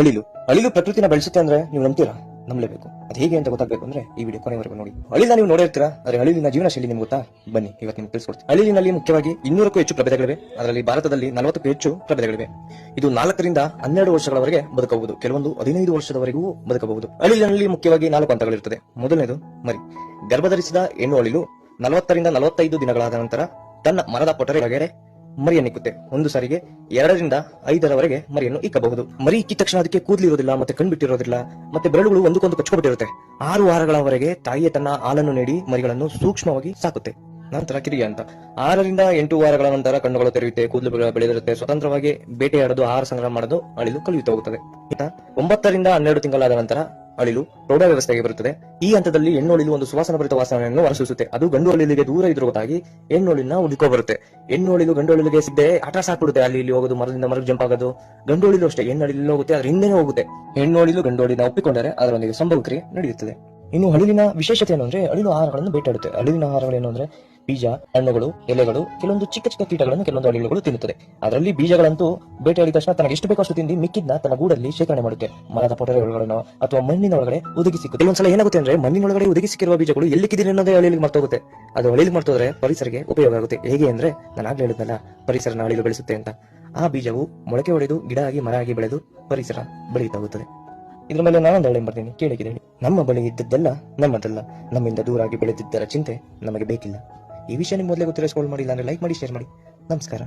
ಅಳಿಲು ಅಳಿಲು ಪ್ರಕೃತಿನ ಬೆಳೆಸುತ್ತೆ ಅಂದ್ರೆ ನೀವು ನಂಬ್ತೀರಾ? ನಂಬಲೇಬೇಕು. ಅದು ಹೇಗೆ ಅಂತ ಗೊತ್ತಾಗಬೇಕು ಅಂದ್ರೆ ಈ ವಿಡಿಯೋ ಕೊನೆವರೆಗೂ ನೋಡಿ. ಅಳಿಲ ನೀವು ನೋಡಿರ್ತೀರಾ, ಆದ್ರೆ ಅಳಿಲಿನ ಜೀವನ ಶೈಲಿ ನಿಮ್ಗೆ ಗೊತ್ತಾ? ಬನ್ನಿ ಇವತ್ತು ನಿಮ್ಗೆ ತಿಳಿಸ್ಕೊಡ್ತೀನಿ. ಅಳಿಲಿನಲ್ಲಿ ಮುಖ್ಯವಾಗಿ 200ಕ್ಕೂ ಹೆಚ್ಚು ಪ್ರಭೇದಗಳಿವೆ. ಅದರಲ್ಲಿ ಭಾರತದಲ್ಲಿ 40ಕ್ಕೂ ಹೆಚ್ಚು ಪ್ರಭೇದಗಳಿವೆ. ಇದು 4 ರಿಂದ 12 ವರ್ಷಗಳವರೆಗೆ ಬದುಕಬಹುದು, ಕೆಲವೊಂದು 15 ವರ್ಷದವರೆಗೂ ಬದುಕಬಹುದು. ಅಳಿಲಿನಲ್ಲಿ ಮುಖ್ಯವಾಗಿ 4 ಹಂತಗಳಿರುತ್ತದೆ. ಮೊದಲನೇದು ಮರಿ. ಗರ್ಭಧರಿಸಿದ ಹೆಣ್ಣು ಅಳಿಲು 40 ರಿಂದ 45 ದಿನಗಳಾದ ನಂತರ ತನ್ನ ಮರದ ಪೊಟರೆಯೊಳಗಡೆ ಮರಿಯನ್ನಿಕ್ಕುತ್ತೆ. ಒಂದು ಸಾರಿಗೆ 2 ರಿಂದ 5ರವರೆಗೆ ಮರಿಯನ್ನು ಇಕ್ಕಬಹುದು. ಮರಿ ಇಕ್ಕಿದ ತಕ್ಷಣ ಅದಕ್ಕೆ ಕೂದಲಿರೋದಿಲ್ಲ, ಮತ್ತೆ ಕಣ್ಬಿಟ್ಟಿರೋದಿಲ್ಲ, ಮತ್ತೆ ಬೆರಳುಗಳು ಒಂದಕ್ಕೊಂದು ಕಚ್ಕೊಬಿಟ್ಟಿರುತ್ತೆ. 6 ವಾರಗಳವರೆಗೆ ತಾಯಿಯೇ ತನ್ನ ಹಾಲನ್ನು ನೀಡಿ ಮರಿಗಳನ್ನು ಸೂಕ್ಷ್ಮವಾಗಿ ಸಾಕುತ್ತೆ. ನಂತರ ಕಿರಿಯ ಅಂತ 6 ರಿಂದ 8 ವಾರಗಳ ನಂತರ ಕಣ್ಣುಗಳು ತೆರೆಯುತ್ತೆ, ಕೂದಲು ಬೆಳೆದಿರುತ್ತೆ. ಸ್ವತಂತ್ರವಾಗಿ ಬೇಟೆಯಾಡೋದು, ಆಹಾರ ಸಂಗ್ರಹ ಮಾಡೋದು ಅಳಿಲು ಕಲಿಯುತ್ತಾ ಹೋಗುತ್ತದೆ. 9 ರಿಂದ 12 ತಿಂಗಳಾದ ನಂತರ ಅಳಿಲು ಪ್ರೌಢ ವ್ಯವಸ್ಥೆಗೆ ಬರುತ್ತದೆ. ಈ ಹಂತದಲ್ಲಿ ಹೆಣ್ಣು ಅಳಿಲು ಒಂದು ಸುವಾಸನಭರಿತ ವಾಸನೆಯನ್ನು ಹೊರಸೂಸುತ್ತೆ. ಅದು ಗಂಡು ಅಳಿಲಿಗೆ ದೂರ ಇದ್ರೂ ಗೊತ್ತಾಗಿ ಹೆಣ್ಣು ಅಳಿಲಿನ ಹುಡುಕೋ ಬರುತ್ತೆ. ಹೆಣ್ಣು ಅಳಿಲು ಗಂಡು ಅಳಿಲಿಗೆ ಸಿದ್ದೆ ಆಟ ಸಾಕ್ಬಿಡುತ್ತೆ. ಅಲ್ಲಿ ಇಲ್ಲಿ ಹೋಗೋದು, ಮರದಿಂದ ಮರಕ್ಕೆ ಜಂಪ್ ಆಗೋದು. ಗಂಡು ಅಳಿಲು ಅಷ್ಟೇ, ಹೆಣ್ಣು ಅಳಿಲು ಹೋಗುತ್ತೆ, ಅದ್ರ ಹಿಂದೆನೇ ಹೋಗುತ್ತೆ. ಹೆಣ್ಣು ಅಳಿಲು ಗಂಡು ಅಳಿಲಿನ ಒಪ್ಪಿಕೊಂಡರೆ ಅದರೊಂದಿಗೆ ಸಂಭೋಗ ಕ್ರಿಯೆ ನಡೆಯುತ್ತದೆ. ಇನ್ನು ಅಳಿಲಿನ ವಿಶೇಷತೆ ಏನು ಅಂದ್ರೆ, ಅಳಿಲು ಆಹಾರಗಳನ್ನು ಬೇಟಾಡುತ್ತೆ. ಅಳಿಲಿನ ಆಹಾರಗಳು ಏನು ಅಂದ್ರೆ ಬೀಜ, ಹಣ್ಣುಗಳು, ಎಲೆಗಳು, ಕೆಲವೊಂದು ಚಿಕ್ಕ ಚಿಕ್ಕ ಕೀಟಗಳನ್ನು ಕೆಲವೊಂದು ಅಳಿಲುಗಳು ತಿನ್ನುತ್ತದೆ. ಅದರಲ್ಲಿ ಬೀಜಗಳಂತೂ ಬೇಟೆಯಾಡಿದ ತಕ್ಷಣ ತನಗೆ ಎಷ್ಟು ಬೇಕೋ ಅಷ್ಟು ತಿಂದು ಮಿಕ್ಕಿದ್ನ ತನ್ನ ಗೂಡಲ್ಲಿ ಶೇಖರಣೆ ಮಾಡುತ್ತೆ. ಮರದ ಪೊಟರೆ ಒಳಗಡೆ ಅಥವಾ ಮಣ್ಣಿನ ಒಳಗಡೆ ಒದಗಿಸಿರುತ್ತೆ. ಕೆಲವೊಂದ್ಸಲ ಏನಾಗುತ್ತೆ ಅಂದ್ರೆ ಮಣ್ಣಿನೊಳಗಡೆ ಒದಗಿಸಿರುವ ಬೀಜಗಳು ಎಲ್ಲಿಕ್ಕಿದೆ ಅನ್ನೋದೇ ಅಳಿಲಿಗೆ ಮರ್ತೋಗುತ್ತೆ. ಅದು ಅಳಿಲಿಗೆ ಮರ್ತೋದ್ರೆ ಪರಿಸರಕ್ಕೆ ಉಪಯೋಗ ಆಗುತ್ತೆ. ಹೇಗೆ ಅಂದ್ರೆ ನಾನು ಆಗ್ಲೇ ಹೇಳಿದ್ನಲ್ಲ, ಪರಿಸರನ ಅಳಿಲು ಬೆಳೆಸುತ್ತೆ ಅಂತ. ಆ ಬೀಜವು ಮೊಳಕೆ ಹೊಡೆದು ಗಿಡ ಆಗಿ ಮರ ಆಗಿ ಬೆಳೆದು ಪರಿಸರ ಬೆಳೆಯುತ್ತಾ ಹೋಗುತ್ತದೆ. ಇದ್ರ ಮೇಲೆ ನಾನೊಂದು ಹೇಳಿ ಬರ್ತೀನಿ, ಕೇಳಿ. ನಮ್ಮ ಬಳಿ ಇದ್ದದ್ದೆಲ್ಲ ನಮ್ಮದಲ್ಲ, ನಮ್ಮಿಂದ ದೂರಾಗಿ ಬೆಳೆದಿದ್ದರ ಚಿಂತೆ ನಮಗೆ ಬೇಕಿಲ್ಲ. ಈ ವಿಷಯ ನಿಮ್ಮ ಮೊದಲೇ ಗೊತ್ತಿರೋ ಸ್ಕ್ರೋಲ್ ಮಾಡಿ, ಇಲ್ಲಾಂದ್ರೆ ಲೈಕ್ ಮಾಡಿ, ಶೇರ್ ಮಾಡಿ. ನಮಸ್ಕಾರ.